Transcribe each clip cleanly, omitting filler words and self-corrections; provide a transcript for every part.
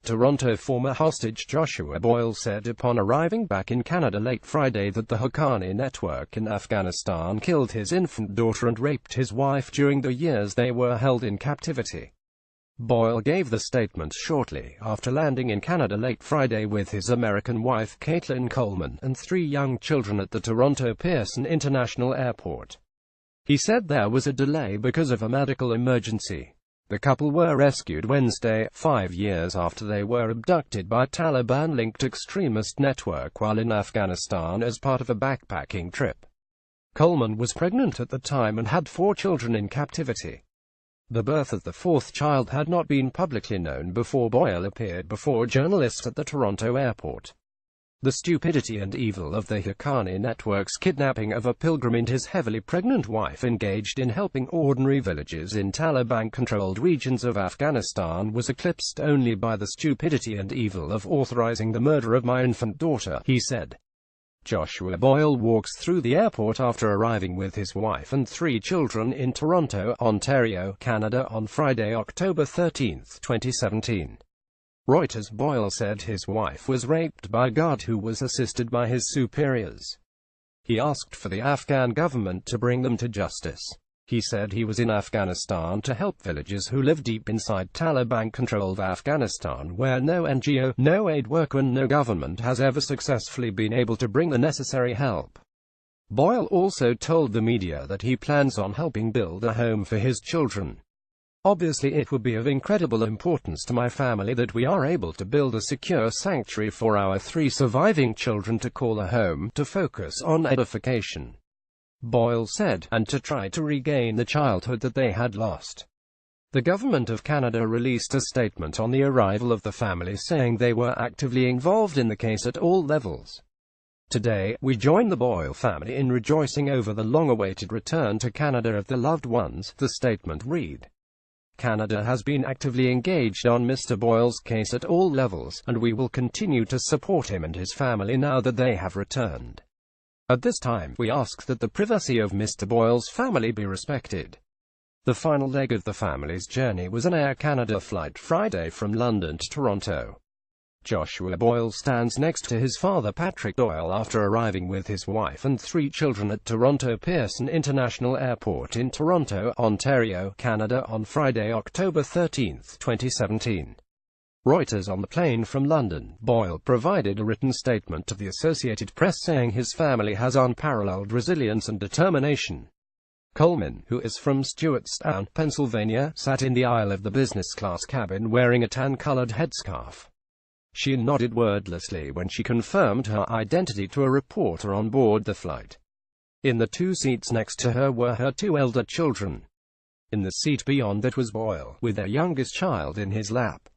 Toronto. Former hostage Joshua Boyle said upon arriving back in Canada late Friday that the Haqqani network in Afghanistan killed his infant daughter and raped his wife during the years they were held in captivity. Boyle gave the statement shortly after landing in Canada late Friday with his American wife Caitlin Coleman and 3 young children at the Toronto Pearson International Airport. He said there was a delay because of a medical emergency. The couple were rescued Wednesday, 5 years after they were abducted by a Taliban-linked extremist network while in Afghanistan as part of a backpacking trip. Coleman was pregnant at the time and had 4 children in captivity. The birth of the 4th child had not been publicly known before Boyle appeared before journalists at the Toronto airport. The stupidity and evil of the Haqqani network's kidnapping of a pilgrim and his heavily pregnant wife engaged in helping ordinary villagers in Taliban-controlled regions of Afghanistan was eclipsed only by the stupidity and evil of authorizing the murder of my infant daughter, he said. Joshua Boyle walks through the airport after arriving with his wife and 3 children in Toronto, Ontario, Canada on Friday, October 13, 2017. Reuters. Boyle said his wife was raped by a guard who was assisted by his superiors. He asked for the Afghan government to bring them to justice. He said he was in Afghanistan to help villagers who live deep inside Taliban-controlled Afghanistan where no NGO, no aid worker and no government has ever successfully been able to bring the necessary help. Boyle also told the media that he plans on helping build a home for his children. Obviously it would be of incredible importance to my family that we are able to build a secure sanctuary for our 3 surviving children to call a home, to focus on edification, Boyle said, and to try to regain the childhood that they had lost. The Government of Canada released a statement on the arrival of the family saying they were actively involved in the case at all levels. Today, we join the Boyle family in rejoicing over the long-awaited return to Canada of the loved ones, the statement read. Canada has been actively engaged on Mr. Boyle's case at all levels, and we will continue to support him and his family now that they have returned. At this time, we ask that the privacy of Mr. Boyle's family be respected. The final leg of the family's journey was an Air Canada flight Friday from London to Toronto. Joshua Boyle stands next to his father Patrick Boyle after arriving with his wife and 3 children at Toronto Pearson International Airport in Toronto, Ontario, Canada on Friday, October 13, 2017. Reuters. On the plane from London, Boyle provided a written statement to the Associated Press saying his family has unparalleled resilience and determination. Coleman, who is from Stewartstown, Pennsylvania, sat in the aisle of the business-class cabin wearing a tan-colored headscarf. She nodded wordlessly when she confirmed her identity to a reporter on board the flight. In the 2 seats next to her were her 2 elder children. In the seat beyond that was Boyle, with their youngest child in his lap.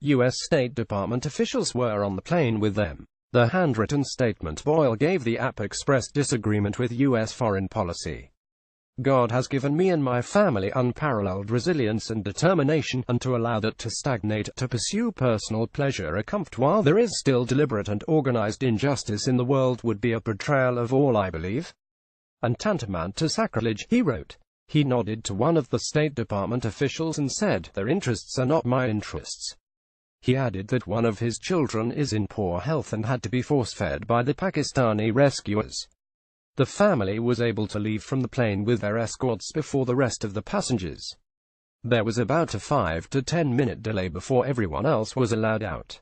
U.S. State Department officials were on the plane with them. The handwritten statement Boyle gave the AP expressed disagreement with U.S. foreign policy. God has given me and my family unparalleled resilience and determination, and to allow that to stagnate, to pursue personal pleasure or comfort while there is still deliberate and organized injustice in the world would be a betrayal of all I believe, and tantamount to sacrilege, he wrote. He nodded to one of the State Department officials and said, "Their interests are not my interests." He added that one of his children is in poor health and had to be force-fed by the Pakistani rescuers. The family was able to leave from the plane with their escorts before the rest of the passengers. There was about a 5 to 10 minute delay before everyone else was allowed out.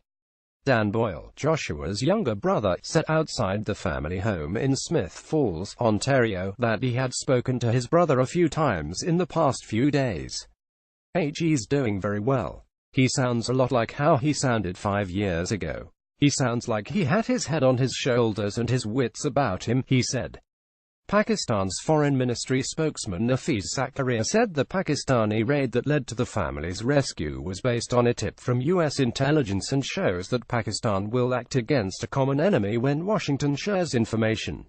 Dan Boyle, Joshua's younger brother, said outside the family home in Smith Falls, Ontario, that he had spoken to his brother a few times in the past few days. He's doing very well. He sounds a lot like how he sounded 5 years ago. He sounds like he had his head on his shoulders and his wits about him, he said. Pakistan's Foreign Ministry spokesman Nafeez Zakaria said the Pakistani raid that led to the family's rescue was based on a tip from U.S. intelligence and shows that Pakistan will act against a common enemy when Washington shares information.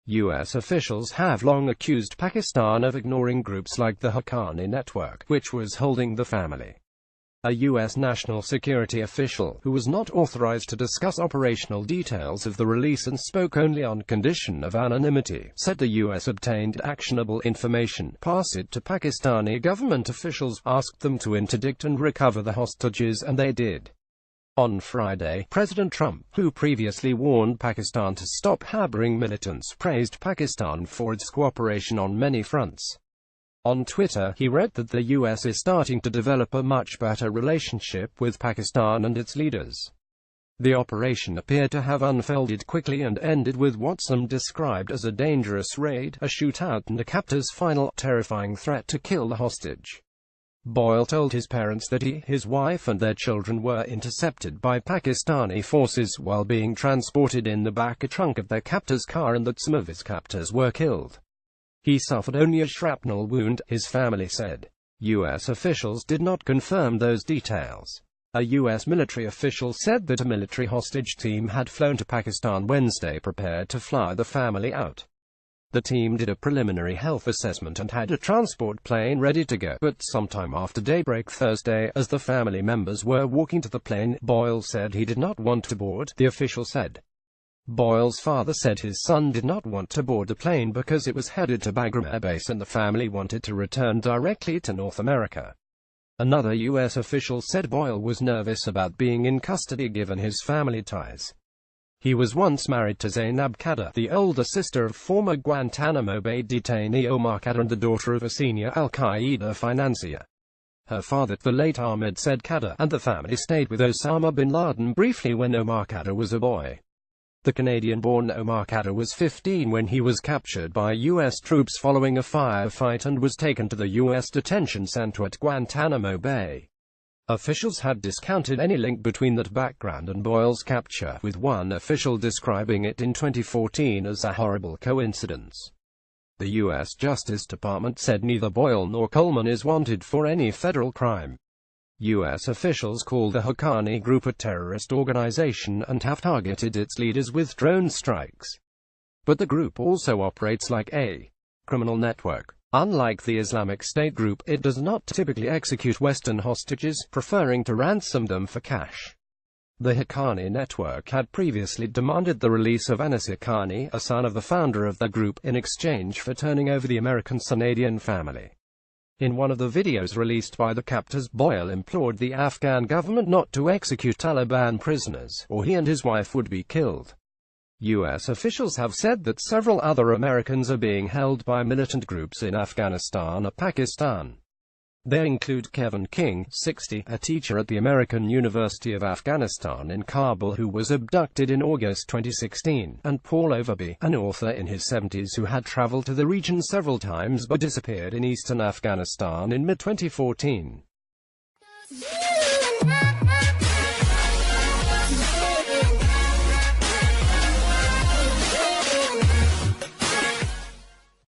U.S. officials have long accused Pakistan of ignoring groups like the Haqqani network, which was holding the family. A U.S. national security official, who was not authorized to discuss operational details of the release and spoke only on condition of anonymity, said the U.S. obtained actionable information, passed it to Pakistani government officials, asked them to interdict and recover the hostages, and they did. On Friday, President Trump, who previously warned Pakistan to stop harboring militants, praised Pakistan for its cooperation on many fronts. On Twitter, he wrote that the U.S. is starting to develop a much better relationship with Pakistan and its leaders. The operation appeared to have unfolded quickly and ended with what some described as a dangerous raid, a shootout and a captor's final, terrifying threat to kill the hostage. Boyle told his parents that he, his wife and their children were intercepted by Pakistani forces while being transported in the back trunk of their captor's car and that some of his captors were killed. He suffered only a shrapnel wound, his family said. U.S. officials did not confirm those details. A U.S. military official said that a military hostage team had flown to Pakistan Wednesday prepared to fly the family out. The team did a preliminary health assessment and had a transport plane ready to go, but sometime after daybreak Thursday, as the family members were walking to the plane, Boyle said he did not want to board, the official said. Boyle's father said his son did not want to board the plane because it was headed to Bagram Air Base and the family wanted to return directly to North America. Another U.S. official said Boyle was nervous about being in custody given his family ties. He was once married to Zainab Khadr, the older sister of former Guantanamo Bay detainee Omar Khadr and the daughter of a senior al-Qaeda financier. Her father, the late Ahmed said Khadr, and the family stayed with Osama bin Laden briefly when Omar Khadr was a boy. The Canadian-born Omar Khadr was 15 when he was captured by U.S. troops following a firefight and was taken to the U.S. detention center at Guantanamo Bay. Officials had discounted any link between that background and Boyle's capture, with one official describing it in 2014 as a horrible coincidence. The U.S. Justice Department said neither Boyle nor Coleman is wanted for any federal crime. U.S. officials called the Haqqani group a terrorist organization and have targeted its leaders with drone strikes. But the group also operates like a criminal network. Unlike the Islamic State group, it does not typically execute Western hostages, preferring to ransom them for cash. The Haqqani network had previously demanded the release of Anas Haqqani, a son of the founder of the group, in exchange for turning over the American Sanadian family. In one of the videos released by the captors, Boyle implored the Afghan government not to execute Taliban prisoners, or he and his wife would be killed. U.S. officials have said that several other Americans are being held by militant groups in Afghanistan or Pakistan. They include Kevin King, 60, a teacher at the American University of Afghanistan in Kabul who was abducted in August 2016, and Paul Overby, an author in his 70s who had traveled to the region several times but disappeared in eastern Afghanistan in mid-2014.